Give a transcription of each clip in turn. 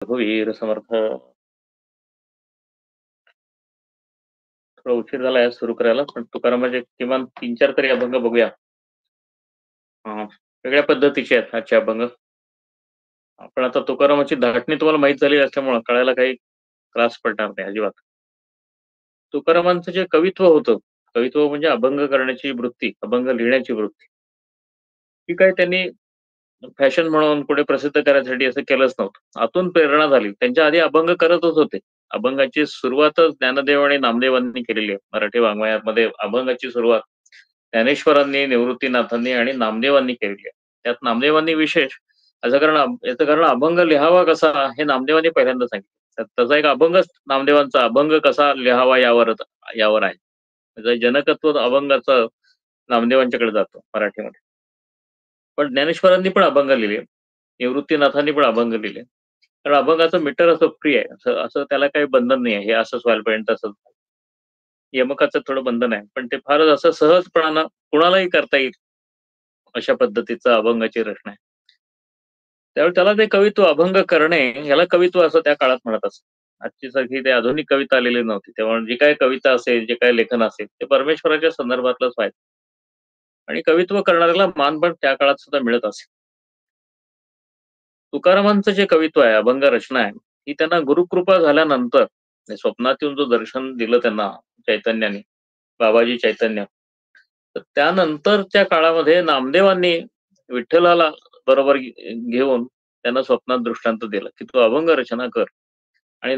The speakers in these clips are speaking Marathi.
रघुवीर समर्थ. थोडा उशीर झालाय सुरू करायला, पण तुकारामाचे किमान 3-4 तरी अभंग बघूया. वेगळ्या पद्धतीचे आहेत आजचे अभंग. आपण आता तुकारामाची धाटणी तुम्हाला माहित झाली असल्यामुळे कळायला काही त्रास पडणार नाही अजिबात. तुकारामांचं जे कवित्व होतं, कवित्व म्हणजे अभंग करण्याची वृत्ती, अभंग लिहिण्याची वृत्ती, ही काही त्यांनी फॅशन म्हणून पुढे प्रसिद्ध करायसाठी असं केलंच नव्हतं. आतून प्रेरणा झाली. त्यांच्या आधी अभंग करतच होते. अभंगाची सुरुवातच ज्ञानदेव आणि नामदेवांनी केलेली आहे. मराठी वाङ्मयामध्ये अभंगाची सुरुवात ज्ञानेश्वरांनी, निवृत्तीनाथांनी आणि नामदेवांनी केलेली आहे. त्यात नामदेवांनी विशेष याचं कारण अभंग लिहावा कसा हे नामदेवांनी पहिल्यांदा सांगितलं. त्याचा एक अभंगच नामदेवांचा अभंग कसा लिहावा यावर आहे. त्याचं जनकत्व अभंगाचं नामदेवांच्याकडे जातं मराठीमध्ये. पण ज्ञानेश्वरांनी पण अभंग लिहिले, निवृत्तीनाथांनी पण अभंग लिहिले. कारण अभंगाचं मीटर असं फ्री आहे, असं असं त्याला काही बंधन नाही आहे, हे असंच व्हायला पाहिजे तसंच. यमकाचं थोडं बंधन आहे, पण ते फारच असं सहजपणानं कुणालाही करता येईल अशा पद्धतीचं अभंगाची रचना आहे. त्यावेळी त्याला ते कवित्व अभंग करणे याला कवित्व असं त्या काळात म्हणत असत. आजची सारखी ते आधुनिक कविता आलेली नव्हती, तेव्हा जी काय कविता असेल, जे काय लेखन असेल ते परमेश्वराच्या संदर्भातलंच व्हायचं. आणि कवित्व करणाऱ्याला मान पण त्या काळात सुद्धा मिळत असे. तुकारामांचं जे कवित्व आहे, अभंग रचना आहे, ही त्यांना गुरुकृपा झाल्यानंतर स्वप्नात येऊन जो दर्शन दिलं त्यांना चैतन्याने, बाबाजी चैतन्य, तर त्यानंतरच्या काळामध्ये नामदेवांनी विठ्ठलाला बरोबर घेऊन त्यांना स्वप्नात दृष्टांत दिला की तू अभंग रचना कर. आणि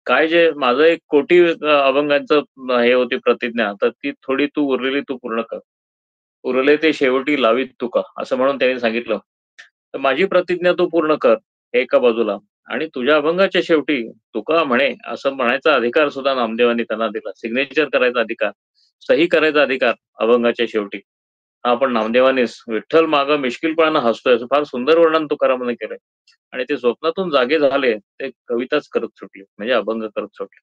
काय जे माझं 1 कोटी अभंगांचं हे होती प्रतिज्ञा, तर ती थोडी तू उरलेली तू पूर्ण कर. उरले ते शेवटी लावीत तुका, असं म्हणून त्यांनी सांगितलं. तर माझी प्रतिज्ञा तू पूर्ण कर, हे एका बाजूला. आणि तुझ्या अभंगाच्या शेवटी तुका म्हणे असं म्हणायचा अधिकार सुद्धा नामदेवांनी त्यांना दिला. सिग्नेचर करायचा अधिकार, सही करायचा अधिकार अभंगाच्या शेवटी हा आपण नामदेवानीच विठ्ठल मागं मिश्किलपणानं हसतोय असं फार सुंदर वर्णन तुकारामाने केलंय. आणि ते स्वप्नातून जागे झाले, ते कविताच करत सुटले, म्हणजे अभंग करत सुटले.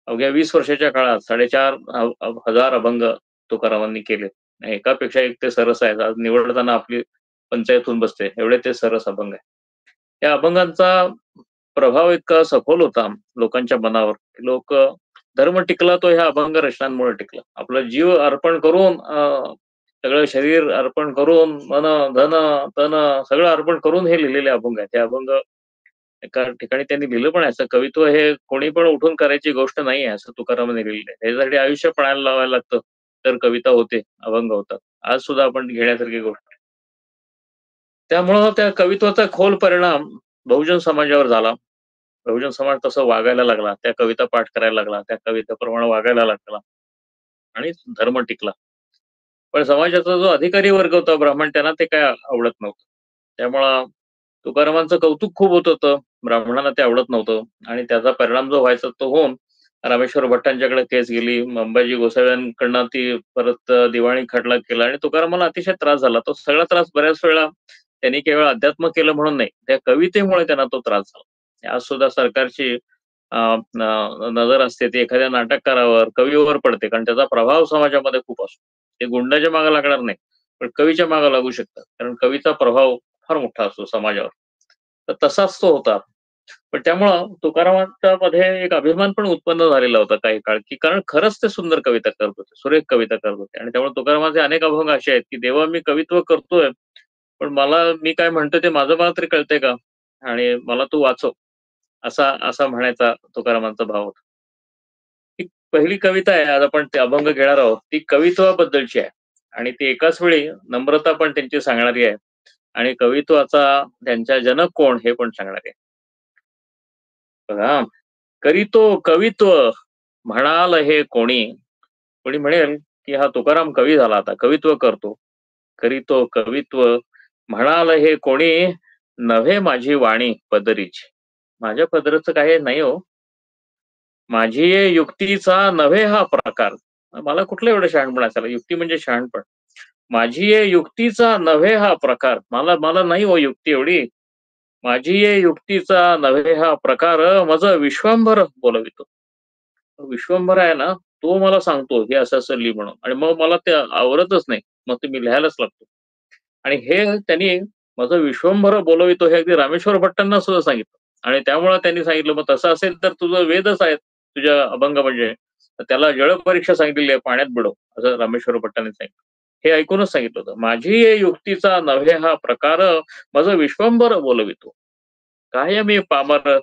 अवघ्या 20 वर्षाच्या काळात 4,500 अभंग तुकारामांनी केले. एकापेक्षा एक ते सरस आहेत. आज निवडताना आपली पंचायत होऊन बसते, एवढे ते सरस अभंग आहे. या अभंगांचा प्रभाव इतका सखोल होता लोकांच्या मनावर, की लोक धर्म टिकला तो ह्या अभंग रचनांमुळे टिकला. आपलं जीव अर्पण करून सगळं शरीर अर्पण करून, मन धन तन सगळं अर्पण करून हे लिहिलेले अभंग आहेत. हे अभंग एका ठिकाणी त्यांनी लिहिलं पण आहे, असं कवित्व हे कोणी पण उठून करायची गोष्ट नाही आहे, असं तुकारामांनी लिहिलेलं आहे. याच्यासाठी आयुष्य पणाला लावायला लागतं, तर कविता होते, अभंग होतात. आज सुद्धा आपण घेण्यासारखी गोष्ट आहे. त्यामुळं त्या कवित्वाचा खोल परिणाम बहुजन समाजावर झाला. बहुजन समाज तसं वागायला लागला, त्या कविता पाठ करायला लागला, त्या कवितेप्रमाणे वागायला लागला आणि धर्म टिकला. पण समाजाचा जो अधिकारी वर्ग होता ब्राह्मण, त्यांना ते काय आवडत नव्हतं. त्यामुळं तुकारामांचं कौतुक खूप होत होतं, ब्राह्मणांना ते आवडत नव्हतं. आणि त्याचा परिणाम जो व्हायचा तो होऊन रामेश्वर भट्टांच्याकडे केस गेली, अंबाजी गोसाव्यांकडनं ती परत दिवाणी खटला केला आणि तुकारामाला अतिशय त्रास झाला. तो सगळा त्रास बऱ्याच वेळा त्यांनी केवळ अध्यात्म केलं म्हणून नाही, त्या कवितेमुळे त्यांना तो त्रास झाला. आज सुद्धा सरकारची नजर असते ती एखाद्या नाटककारावर, कवीवर पडते, कारण त्याचा प्रभाव समाजामध्ये खूप असतो. ते गुंडाच्या मागे लागणार नाही, पण कवीच्या मागे लागू शकतात, कारण कवीचा प्रभाव फार मोठा असतो समाजावर. तर तसाच तो होता. पण त्यामुळं तुकारामांच्या मध्ये एक अभिमान पण उत्पन्न झालेला होता काही काळ, की कारण खरंच ते सुंदर कविता करत होते, सुरेख कविता करत होते. आणि त्यामुळे तुकारामाचे अनेक अभंग असे आहेत की देवा मी कवित्व करतोय, पण मी काय म्हणतोय ते माझं मला तरी कळतंय का, आणि मला तू वाचव, असा असा म्हणायचा तुकारामांचा भाव होता. ही पहिली कविता आहे, आज आपण ते अभंग घेणार आहोत, ती कवित्वाबद्दलची आहे. आणि ती एकाच वेळी नम्रता पण त्यांची सांगणारी आहे, आणि कवित्वाचा त्यांच्या जनक कोण हे पण सांगणारी आहे. बघा, करीतो कवित्व म्हणाल हे कोणी. कोणी म्हणेल की हा तुकाराम कवी झाला, आता कवित्व करतो. करीतो कवित्व म्हणाल हे कोणी, नव्हे माझी वाणी पदरीची. माझ्या पदराचं काही नाही हो. माझी ये युक्तीचा नव्हे हा प्रकार. मला कुठलं एवढं शहाणपण असायला, युक्ती म्हणजे शहाणपण. माझी ये युक्तीचा नव्हे हा प्रकार, मला मला नाही हो युक्ती एवढी. माझी ये युक्तीचा नव्हे हा प्रकार, माझं विश्वंभर बोलवितो. विश्वंभर आहे ना, तो मला सांगतो हे असं असं लिही म्हणून, आणि मग मला ते आवडतच नाही, मग ते मी लिहायलाच लागतो. आणि हे त्यांनी माझं विश्वंभर बोलवितो हे अगदी रामेश्वर भट्टांना सुद्धा सांगितलं. आणि त्यामुळे त्यांनी सांगितलं, मग तसं असेल तर तुझं वेदच आहेत, तुझ्या अभंग म्हणजे. तर त्याला जळ परीक्षा सांगितलेली आहे, पाण्यात बुडव, असं रामेश्वर भट्टांनी सांगितलं. हे ऐकूनच सांगितलं होतं. माझी ये युक्तीचा नव्हे हा प्रकार, माझं विश्वंभर बोलवितो. काय मी पामर,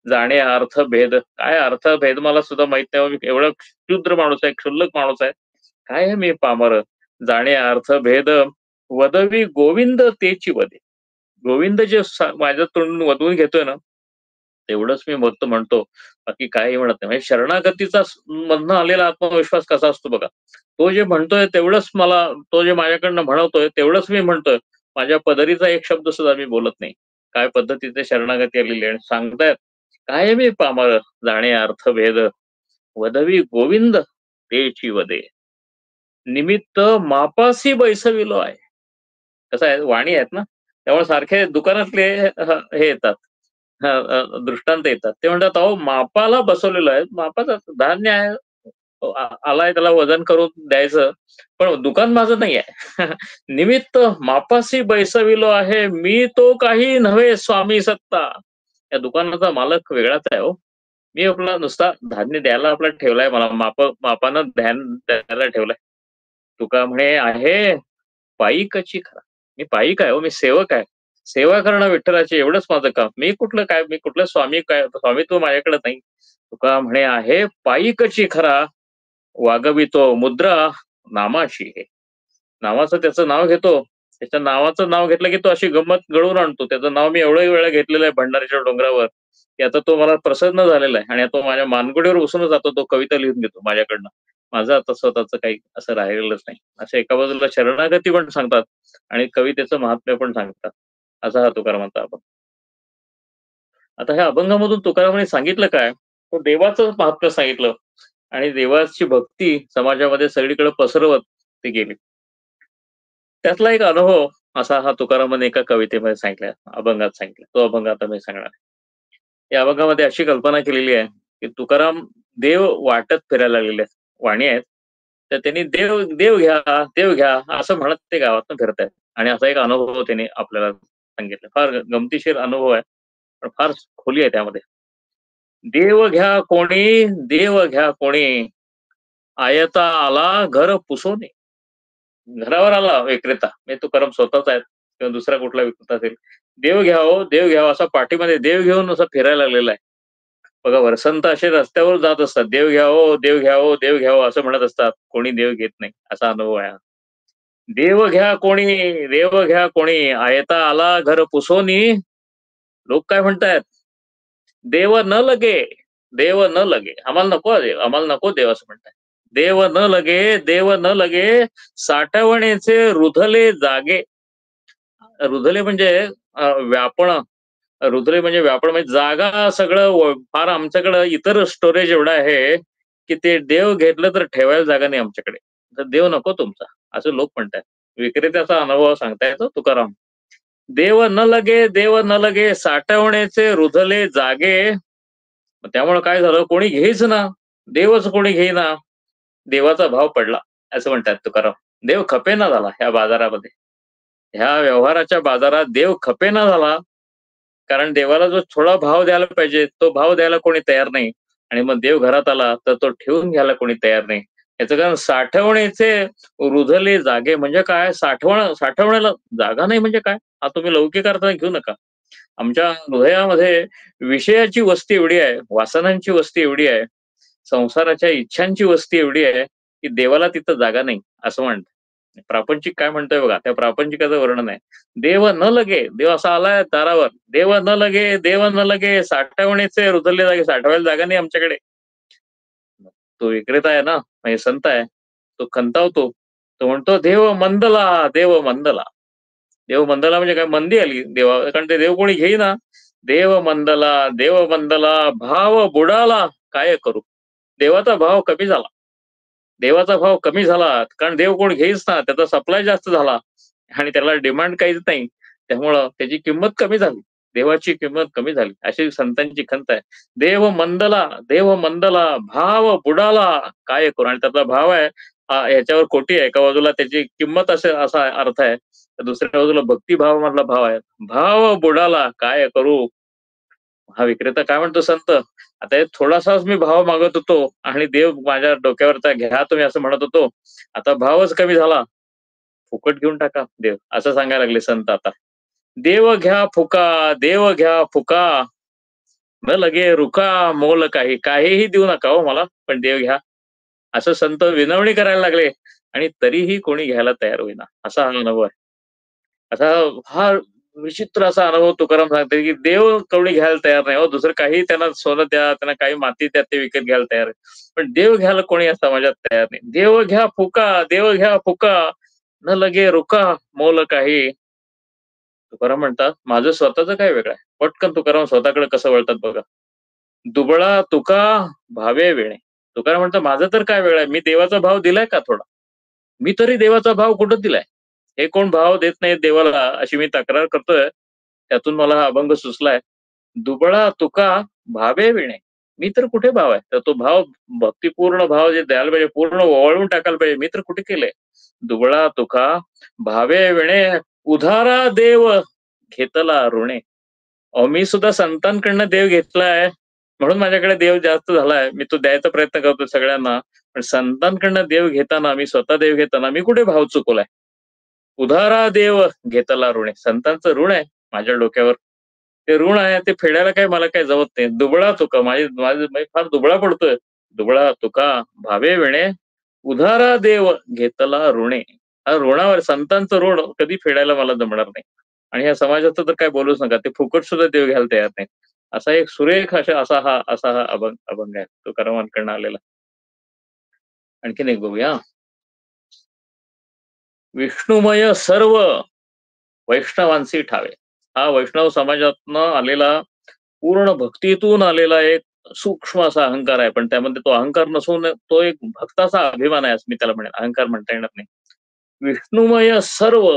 जाणे अर्थ भेद. काय अर्थ भेद मला सुद्धा माहित नाही. मी एवढा क्षुद्र माणूस आहे, क्षुल्लक माणूस आहे. काय मी पामर, जाणे अर्थ भेद. वदवी गोविंद तेची वदे. गोविंद जे माझ्या तोंडून वदवून घेतोय ना, तेवढंच मी मत म्हणतो. बाकी काही म्हणत नाही. म्हणजे शरणागतीचा मधनं आलेला आत्मविश्वास कसा असतो बघा. तो जे म्हणतोय तेवढंच मला, तो जे माझ्याकडनं म्हणवतोय तेवढंच मी म्हणतोय. माझ्या पदरीचा एक शब्द सुद्धा मी बोलत नाही. काय पद्धतीचे शरणागती आलेली आहे. आणि सांगतायत, "काय मी पामर, जाणे अर्थभेद. वदवी गोविंद तेची वदे. निमित्त मापासी बैसविलो आहे." कसं आहे, वाणी आहेत ना, त्यामुळे सारखे दुकानातले हे येतात. दृष्टांत येतात. ते म्हणतात, "अहो मापाला बसवलेलं आहे. मापाचं धान्य आहे. आलाय त्याला वजन करून द्यायचं. पण दुकान माझं नाही आहे." निमित्त मापासी बैसविलो आहे. मी तो काही नव्हे स्वामी सत्ता. या दुकानाचा मालक वेगळाच आहे हो. मी आपला नुसता धान्य द्यायला आपला ठेवलाय, मला मापानं ध्यान द्यायला ठेवलंय. तुका म्हणे आहे पायीकची खरा. मी पायीक आहे हो, मी सेवक आहे. सेवा करणं विठ्ठलाची एवढंच माझं काम. मी कुठलं काय, मी कुठलं स्वामी काय, स्वामित्व माझ्याकडे नाही. तुका म्हणे आहे पायीकची खरा, वागवितो मुद्रा नामाशी हे. नावाचं त्याचं नाव घेतो. त्याच्या नावाचं नाव घेतलं की तो अशी गंमत घडवून आणतो. त्याचं नाव मी एवढ्या वेळा घेतलेलं आहे भंडारीच्या डोंगरावर, की आता तो मला प्रसन्न झालेला आहे आणि तो माझ्या मानगुडीवर बसूनच जातो. तो कविता लिहून घेतो माझ्याकडनं. माझं आता स्वतःचं काही असं राहिलेलंच नाही. असं एका बाजूला शरणागती पण सांगतात आणि कवितेचं महात्म्य पण सांगतात. असा हा तुकारामांचा अभंग. आता ह्या अभंगामधून तुकारामांनी सांगितलं काय? तर देवाचं महात्म्य सांगितलं आणि देवाची भक्ती समाजामध्ये सगळीकडे पसरवत ते गेले. त्यातला एक अनुभव असा हा तुकारामांनी एका कवितेमध्ये सांगितलाय, अभंगात सांगितला. तो अभंग आता मी सांगणार आहे. या अभंगामध्ये अशी कल्पना केलेली आहे, की तुकाराम देव वाटत फिरायला लागलेले आहेत. वाणी आहेत. तर त्यांनी देव देव घ्या, देव घ्या असं म्हणत ते गावातनं फिरतायत. आणि असा एक अनुभव त्यांनी आपल्याला सांगितला. फार गमतीशीर अनुभव आहे. पण फार खोली आहे त्यामध्ये. देव घ्या कोणी, देव घ्या कोणी, आयता आला घर पुसोने. घरावर आला विक्रेता, म्हणजे तुकाराम स्वतःच आहेत किंवा दुसरा कुठला विक्रेता असेल. देव घ्या हो, देव घ्या असा पाठीमध्ये देव घेऊन असं फिरायला लागलेला आहे. बघा वसंत असे रस्त्यावर जात असतात. देव घ्या हो, देव घ्या हो, देव घ्या हो असं म्हणत असतात. कोणी देव घेत नाही. असा अनुभव आहे हा. देव घ्या कोणी, देव घ्या कोणी, आयता आला घर पुसोनी. लोक काय म्हणतायत? देव न लगे, देव न लगे. आम्हाला नको हा देव, आम्हाला नको देव असं म्हणताय. देव न लगे, देव न लगे, साठवणेचे रुधले जागे. रुधले म्हणजे व्यापणं. रुधले म्हणजे व्यापणं म्हणजे जागा सगळं फार आमच्याकडं इतर स्टोरेज एवढं आहे, की ते देव घेतलं तर ठेवायला जागा नाही आमच्याकडे. तर देव नको तुमचा, असं लोक म्हणतायत. विक्रेत्याचा अनुभव सांगतायत हो तुकाराम. देव न लगे, देव न लगे, साठवण्याचे रुधले जागे. मग त्यामुळे काय झालं, कोणी घेईच ना. देवच कोणी घेईना. देवाचा भाव पडला, असं म्हणतात तुकाराम. देव खपेना झाला ह्या बाजारामध्ये. ह्या व्यवहाराच्या बाजारात देव खपेना झाला. कारण देवाला जो थोडा भाव द्यायला पाहिजे, तो भाव द्यायला कोणी तयार नाही. आणि मग देव घरात आला, तर तो ठेवून घ्यायला कोणी तयार नाही. याचं कारण साठवण्याचे रुधले जागे म्हणजे काय? साठवण्याला जागा नाही म्हणजे काय? हा तुम्ही लौकिक अर्थाने घेऊ नका. आमच्या हृदयामध्ये विषयाची वस्ती एवढी आहे, वासनांची वस्ती एवढी आहे, संसाराच्या इच्छांची वस्ती एवढी आहे, की देवाला तिथं जागा नाही, असं म्हणतात. प्रापंचिक काय म्हणतोय बघा, त्या प्रापंचिकाचं वर्णन आहे. देव न लगे, देव असा आलाय दारावर. देव न लगे, देव न लगे, साठवणीचे रुजले जागे, साठवायला जागा नाही आमच्याकडे. तो विक्रेता आहे ना, म्हणजे संत आहे. तो खंतावतो. तो म्हणतो, देव मंदला, देव मंदला. देव मंदला म्हणजे काय? मंदी आली देवा, कारण ते देव कोणी घेईना. देव मंदला, देव मंदला, भाव बुडाला, काय करू? देवाचा भाव कमी झाला. देवाचा भाव कमी झाला, कारण देव कोण घेईच ना. त्याचा सप्लाय जास्त झाला आणि त्याला डिमांड काहीच नाही. त्यामुळं त्याची किंमत कमी झाली. देवाची किंमत कमी झाली. अशी संतांची खंत आहे. देव मंदला, देव मंदला, भाव बुडाला, काय करू? आणि त्याचा भाव आहे ह्याच्यावर कोटी आहे. एका बाजूला त्याची किंमत असा अर्थ आहे. तर दुसऱ्या बाजूला भक्तिभाव मधला भाव आहे. भाव बुडाला, काय करू? हा विक्रेता काय म्हणतो, संत आता हे थोडासाच मी भाव मागत होतो आणि देव माझ्या डोक्यावरचा घ्या तुम्ही असं म्हणत होतो, आता भावच कमी झाला, फुकट घेऊन टाका देव, असं सांगायला लागले संत आता. देव घ्या फुका, देव घ्या फुका, न लगे रुका मोल काही, काहीही देऊ नका हो मला, पण देव घ्या, असं संत विनवणी करायला लागले. आणि तरीही कोणी घ्यायला तयार होईना, असा हा अनुभव आहे. असा हा विचित्र असा अनुभव तुकाराम सांगते, की देव कवडी घ्यायला तयार नाही हो, दुसरं काही त्यांना सोनं द्या, त्यांना काही माती द्या, ते विकत घ्यायला तयार आहे. पण देव घ्यायला कोणी या समाजात तयार नाही. देव घ्या फुका, देव घ्या फुका, न लगे रुका मोल काही. तुकाराम म्हणतात, माझं स्वतःचं काय वेगळं आहे. पटकन तुकाराम स्वतःकडे कसं वळतात बघा. दुबळा तुका भावे वेणे. तुकाराम म्हणतात, माझं तर काय वेगळं आहे, मी देवाचा भाव दिलाय का थोडा? मी तरी देवाचा भाव कुठं दिलाय? हे कोण भाव देत नाहीत देवाला, अशी मी तक्रार करतोय. त्यातून मला हा अभंग सुचलाय. दुबळा तुका भावे विणे. मी तर कुठे भाव आहे? तर तो भाव, भक्तिपूर्ण भाव जे द्यायला पाहिजे, पूर्ण ओवाळून टाकायला पाहिजे, मी तर कुठे केलंय? दुबळा तुका भावे विणे, उधारा देव घेतला ऋणे. अहो, मी सुद्धा संतांकडनं देव घेतलाय, म्हणून माझ्याकडे देव जास्त झालाय. मी तो द्यायचा प्रयत्न करतो सगळ्यांना. पण संतांकडनं देव घेताना, मी स्वतः देव घेताना मी कुठे भाव चुकवलाय? उधारा देव घेतला ऋणे. संतांचं ऋण आहे माझ्या डोक्यावर. ते ऋण आहे, ते फेडायला काही मला काही जमत नाही. दुबळा तुका, माझे मी फार दुबळा पडतोय. दुबळा तुका भावे विणे, उधारा देव घेतला ऋणे. हा ऋणावर, संतांचं ऋण कधी फेडायला मला जमणार नाही. आणि ह्या समाजाचं तर काय बोलूच नका. ते फुकट सुद्धा देव घ्यायला तयार नाही. असा एक सुरेख असा हा अभंग आहे तुकारामांकडनं आलेला. आणखीन एक बघूया. विष्णुमय सर्व वैष्णवांसी ठावे. हा वैष्णव समाजातनं आलेला, पूर्ण भक्तीतून आलेला एक सूक्ष्म असा अहंकार आहे. पण त्यामध्ये तो अहंकार नसून तो एक भक्ताचा अभिमान आहे, असं मी त्याला म्हणेन. अहंकार म्हणता येणार नाही. विष्णुमय सर्व.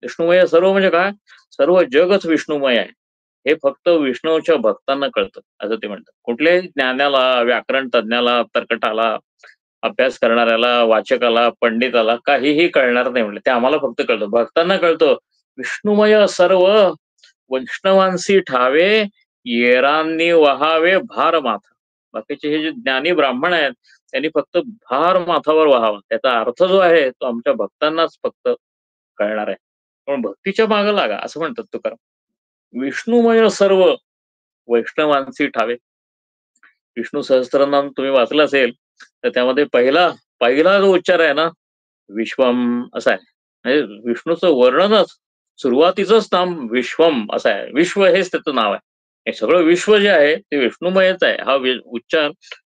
विष्णुमय सर्व म्हणजे काय? सर्व जगच विष्णुमय आहे. हे फक्त विष्णूच्या भक्तांना कळतं, असं ते म्हणतात. कुठल्याही ज्ञानाला, व्याकरण तज्ञाला, तर्कटाला, अभ्यास करणाऱ्याला, वाचकाला, पंडिताला काहीही कळणार नाही म्हणले. ते आम्हाला फक्त कळतं, भक्तांना कळतं. विष्णुमय सर्व वैष्णवांसी ठावे, येरांनी वहावे भार माथा. बाकीचे हे जे ज्ञानी ब्राह्मण आहेत, त्यांनी फक्त भार माथावर वहावा. त्याचा अर्थ जो आहे तो आमच्या भक्तांनाच फक्त कळणार आहे. पण भक्तीच्या मागे लागा, असं म्हणतात तुकाराम. विष्णुमय सर्व वैष्णवांसी ठावे. विष्णू सहस्त्रनाम तुम्ही वाचलं असेल, तर त्यामध्ये पहिला पहिला जो उच्चार आहे ना, विश्वम असा आहे. म्हणजे विष्णूचं वर्णनच, सुरुवातीचंच नाम विश्वम असं आहे. विश्व हेच त्याचं नाव आहे. हे सगळं विश्व जे आहे ते विष्णुमयच आहे. हा उच्चार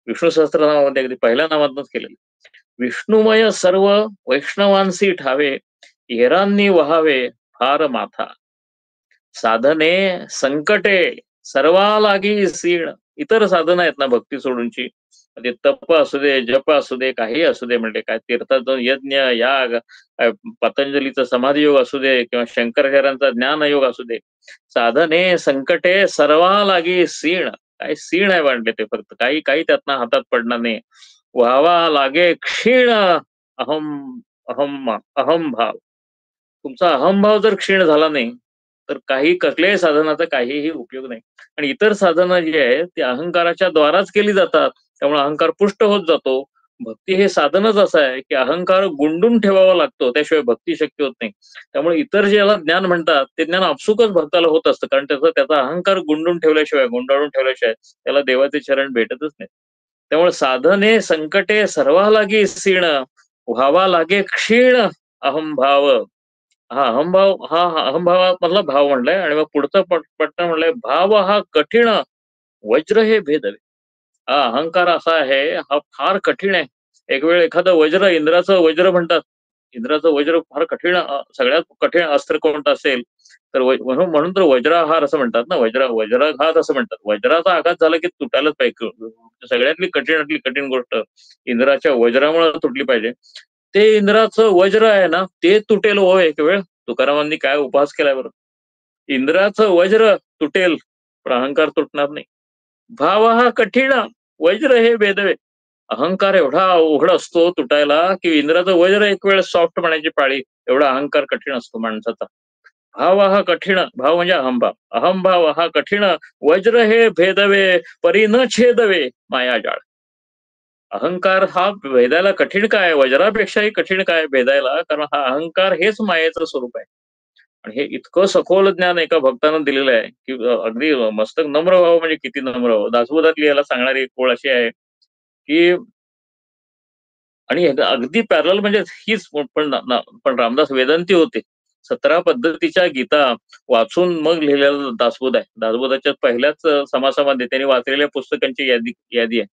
विष्णू सहस्त्रनामामध्ये अगदी पहिल्या नामातच केलेला. विष्णुमय सर्व वैष्णवांसी ठावे, हेरांनी वहावे फार माथा. साधने संकटे सर्वा लागी सीण. इतर साधनं आहेत ना भक्ती सोडूनची, ते तप असू दे, जप असू दे, काही असू दे, म्हणजे काय तीर्थाचं यज्ञ, याग, पतंजलीचा समाधी योग असू दे, किंवा शंकराचार्यांचा ज्ञान योग असू दे, साधने संकटे सर्वा लागी सीण. काय सीण आहे म्हणते ते, फक्त काही काही त्यातनं हातात पडणार नाही. व्हावा लागे क्षीण अहम, अहम भाव. तुमचा अहमभाव जर क्षीण झाला नाही, तर काही कसल्याही साधनाचा काहीही उपयोग नाही. आणि इतर साधनं जी आहे ती अहंकाराच्या द्वाराच केली जातात, त्यामुळे अहंकार पुष्ट होत जातो. भक्ती हे साधनच असं आहे की अहंकार गुंडून ठेवावा लागतो, त्याशिवाय भक्ती शक्य होत नाही. त्यामुळे इतर जे याला ज्ञान म्हणतात ते ज्ञान आपसुकच भक्ताला होत असतं, कारण त्याचा अहंकार गुंडून ठेवल्याशिवाय, गुंडाळून ठेवल्याशिवाय त्याला देवाचे चरण भेटतच नाही. त्यामुळे साधने संकटे सर्वा लागी सीण, व्हावा लागे क्षीण अहमभाव. हा अहमभाव, हा अहमभावामधला भाव म्हणलाय. आणि मग पुढचं पटकन म्हणलंय, भाव हा कठीण वज्र हे भेदवे. हा अहंकार असा आहे, हा फार कठीण आहे. एक वेळ एखादं वज्र, इंद्राचं वज्र म्हणतात, इंद्राचं वज्र फार कठीण, सगळ्यात कठीण अस्त्र कोणतं असेल तर म्हणून म्हणून तर वज्राहार असं म्हणतात ना, वज्राघात असं म्हणतात. वज्राचा आघात झाला की तुटायलाच पाहिजे. सगळ्यातली कठीणातली कठीण गोष्ट इंद्राच्या वज्रामुळे तुटली पाहिजे. ते इंद्राचं वज्र आहे ना, ते तुटेल हो एक वेळ. तुकारामांनी काय उपहास केलाय बरं. इंद्राचं वज्र तुटेल, पण अहंकार तुटणार नाही. भाव हा कठीण वज्र हे भेदवे. अहंकार एवढा अवघड असतो तुटायला, की इंद्राचं वज्र एक वेळ सॉफ्ट म्हणायची पाळी, एवढा अहंकार कठीण असतो माणसाचा. भाव हा कठीण, भाव म्हणजे अहंभाव. अहंभाव हा कठीण, वज्र हे भेदवे, परी न छेदवे मायाजाळ. अहंकार हा भेदायला कठीण काय, वज्रापेक्षाही कठीण काय भेदायला, कारण हा अहंकार हेच मायेचं स्वरूप आहे. आणि हे इतकं सखोल ज्ञान एका भक्तानं दिलेलं आहे, की अगदी मस्तक नम्र व्हावं म्हणजे किती नम्र व्हावं. दासबोधातली याला सांगणारी एक ओळ अशी आहे, की आणि अगदी पॅरलल म्हणजे हीच पण रामदास वेदांती होते. 17 पद्धतीच्या गीता वाचून मग लिहिलेला दासबोध आहे. दासबोधाच्या पहिल्याच समासामध्ये त्यांनी वाचलेल्या पुस्तकांची यादी यादी आहे.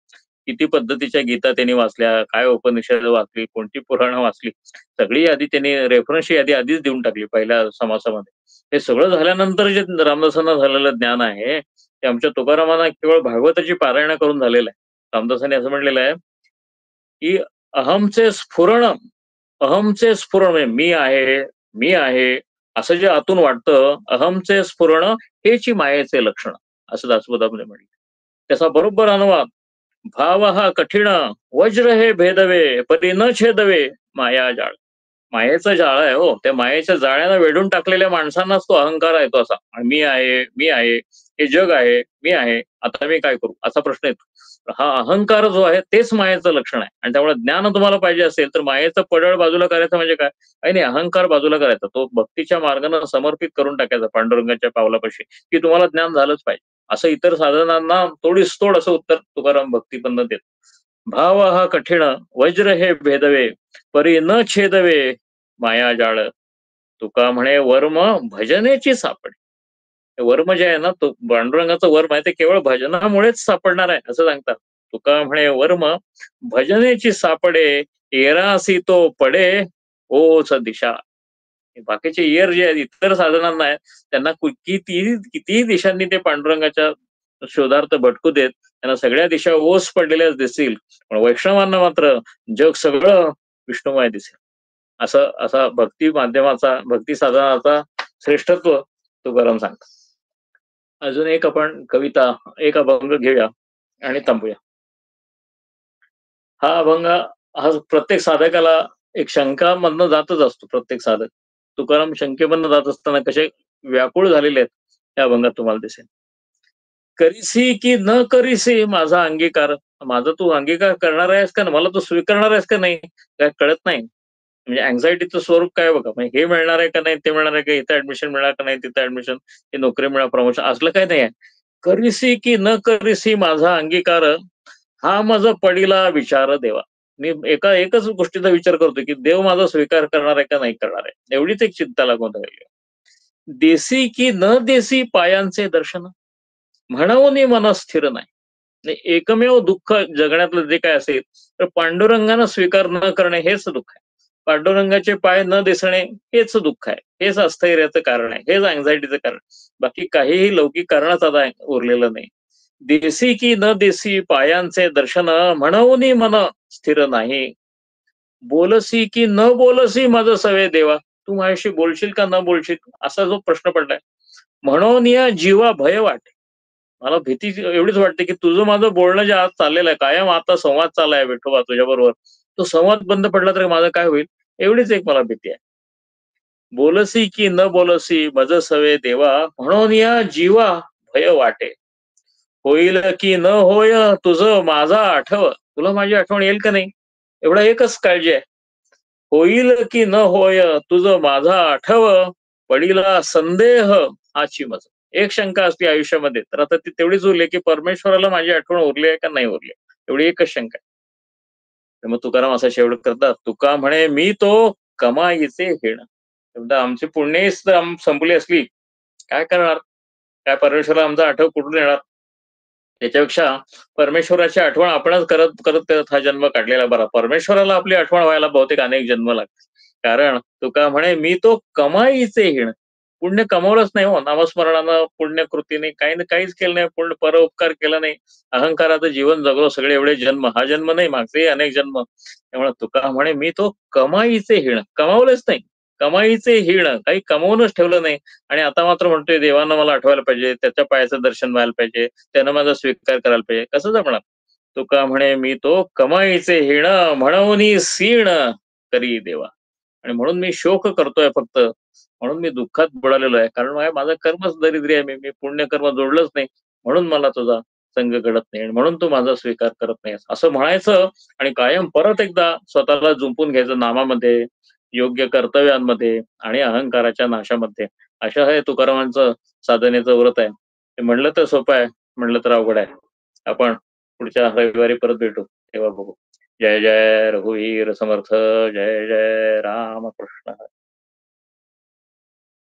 किती पद्धतीच्या गीता त्यांनी वाचल्या, काय उपनिषद वाचली, कोणती पुराणं वाचली, सगळी यादी त्यांनी रेफरन्सची यादी आधीच देऊन टाकली पहिल्या समासामध्ये. हे सगळं झाल्यानंतर जे रामदासांना झालेलं ज्ञान आहे, ते आमच्या तुकारामांना केवळ भागवताची पारायण करून झालेलं आहे. रामदासांनी असं म्हटलेलं आहे, की अहमचे स्फुरण, अहमचे स्फुरण म्हणजे मी आहे, असं जे आतून वाटतं, अहमचे स्फुरण हेची मायेचे लक्षण, असं दासबोधामध्ये म्हटलं. त्याचा बरोबर अनुवाद, भाव हा कठीण, वज्र हे भेदवे, परी न छेदवे माया जाळ. मायेचं जाळ आहे हो. त्या मायेच्या जाळ्यानं वेढून टाकलेल्या माणसांनाच तो अहंकार आहे तो असा. आणि मी आहे, हे जग आहे, मी आहे, आता मी काय करू? असा प्रश्न येतो. हा अहंकार जो आहे तेच मायेचं लक्षण आहे. आणि त्यामुळे ज्ञान तुम्हाला पाहिजे असेल तर मायेचं पडळ बाजूला करायचं म्हणजे काय? काही नाही, अहंकार बाजूला करायचा. तो भक्तीच्या मार्गानं समर्पित करून टाकायचा पांडुरंगाच्या पावलापाशी, की तुम्हाला ज्ञान झालंच पाहिजे. असं इतर साधनांना तोडीस तोड असं उत्तर तुकाराम भक्तीपंथ देत. भाव हा कठीण, वज्र हे भेदवे, परी न छेदवे माया जाळ. तुका म्हणे वर्म भजनेची सापड. ते वर्म जे आहे ना, तो पांडुरंगाचं वर्म आहे ते केवळ भजनामुळेच सापडणार आहे असं सांगतात. तुका म्हणे वर्म भजनेची सापडे, येरासी तो पडे ओच दिशा. बाकीचे इयर जे आहेत इतर साधनांना आहेत, त्यांना कितीही दिशांनी ते पांडुरंगाच्या शोधार्थ भटकू देत, त्यांना सगळ्या दिशा ओस पडलेल्याच दिसतील. पण वैष्णवांना मात्र जग सगळं विष्णुमय दिसेल. असं असा भक्ती माध्यमाचा, भक्ती साधनाचा श्रेष्ठत्व तुकाराम सांगतात. अजून एक आपण कविता, एक अभंग घेऊया आणि थांबूया. हा अभंग, हा प्रत्येक साधकाला एक शंका मधनं जातच असतो प्रत्येक साधक. तुकाराम शंकेमधनं जात असताना कसे व्याकुळ झालेले आहेत त्या अभंगात तुम्हाला दिसेल. करीसी की न करीसी माझा अंगीकार. माझा तू अंगीकार करणार आहेस का, मला तू स्वीकारणार आहेस का नाही, काय कळत नाही. म्हणजे अँझायटीचं स्वरूप काय बघा, म्हणजे हे मिळणार आहे का नाही, ते मिळणार आहे का, इथं ऍडमिशन मिळणार का नाही, तिथं ऍडमिशन, हे नोकरी मिळणार, प्रमोशन, असलं काय नाही आहे. करीसी की न करीसी माझा अंगीकार, हा माझा पडीला विचार देवा. मी एकच गोष्टीचा विचार करतो, की देव माझा स्वीकार करणार आहे का नाही करणार आहे, एवढीच एक चिंता लागून राहिली. देसी की न देसी पायांचे दर्शन, म्हणून मन स्थिर नाही. नाही, एकमेव दुःख जगण्यातलं जे काय असेल तर पांडुरंगानं स्वीकार न करणे हेच दुःख आहे. पांडुरंगाचे पाय न दिसणे हेच दुःख आहे, हेच अस्थैर्याचं कारण आहे, हेच अँझायटीचं कारण. बाकी काहीही लौकिक कारणच आता उरलेलं नाही. देसी की न देसी पायांचे दर्शन, म्हणून मन स्थिर नाही. बोलसी की न बोलसी माझं सवे देवा, तू माझ्याशी बोलशील का न बोलशील, असा जो प्रश्न पडलाय. म्हणून या जीवा भय वाटे. मला भीती एवढीच वाटते, की तुझं माझं बोलणं जे आज चाललेलं आहे, कायम आता संवाद चाललाय विठोबा तुझ्या बरोबर, तो संवाद बंद पडला तर माझं काय होईल, एवढीच एक मला भीती आहे. बोलसी की न बोलसी मज सवे देवा, म्हणून या जीवा भय वाटे. होईल की न होय तुझं माझा आठव, तुला माझी आठवण येईल का नाही, एवढा एकच काळजी आहे. होईल की न होय तुझं माझा आठव, पडीला संदेह हाची मज. एक शंका असते आयुष्यामध्ये, तर आता ती तेवढीच उरली, की परमेश्वराला माझी आठवण उरली आहे का नाही उरली, एवढी एकच शंका आहे. तर मग तुकाराम असा शेवट करतात, तुका म्हणे मी तो कमाईचे हेण. समजा आमची पुण्यच जर संपली असली, काय करणार, काय परमेश्वराला आमचा आठव कुठून येणार. त्याच्यापेक्षा परमेश्वराची आठवण आपणच करत करत करत हा जन्म काढलेला बरा. परमेश्वराला आपली आठवण व्हायला बहुतेक अनेक जन्म लागतात. कारण तुका म्हणे मी तो कमाईचे हिण. पुण्य कमवलंच नाही हो, नामस्मरणानं, पुण्यकृतीने काहीच केलं नाही, पुण्य परोपकार केला नाही, अहंकाराचं जीवन जगलो सगळे एवढे जन्म, हा जन्म नाही मागचे अनेक जन्म. त्यामुळे तुका म्हणे मी तो कमाईचे हिण, कमावलंच नाही, कमाईचे हिण, काही कमवूनच ठेवलं नाही. आणि आता मात्र म्हणतोय देवानं मला आठवायला पाहिजे, त्याच्या पायाचं दर्शन व्हायला पाहिजे, त्यानं माझा स्वीकार करायला पाहिजे. कसं जमणार. तुका म्हणे मी तो कमाईचे हिण, म्हणून सीण करी देवा. आणि म्हणून मी शोक करतोय फक्त, म्हणून मी दुःखात बुडालेलो आहे. कारण माझं कर्मच दरिद्री आहे. मी मी पुण्यकर्म जोडलंच नाही. म्हणून मला तुझा संग घडत नाही आणि म्हणून तू माझा स्वीकार करत नाहीस. असं म्हणायचं आणि कायम परत एकदा स्वतःला जुंपून घ्यायचं नामामध्ये, योग्य कर्तव्यांमध्ये आणि अहंकाराच्या नाशामध्ये. अशा हे तुकारामांचं साधनेचं व्रत आहे. ते म्हणलं तर सोपं आहे, म्हणलं तर अवघड आहे. आपण पुढच्या रविवारी परत भेटू, तेव्हा बघू. जय जय रघुवीर समर्थ. जय जय रामकृष्ण.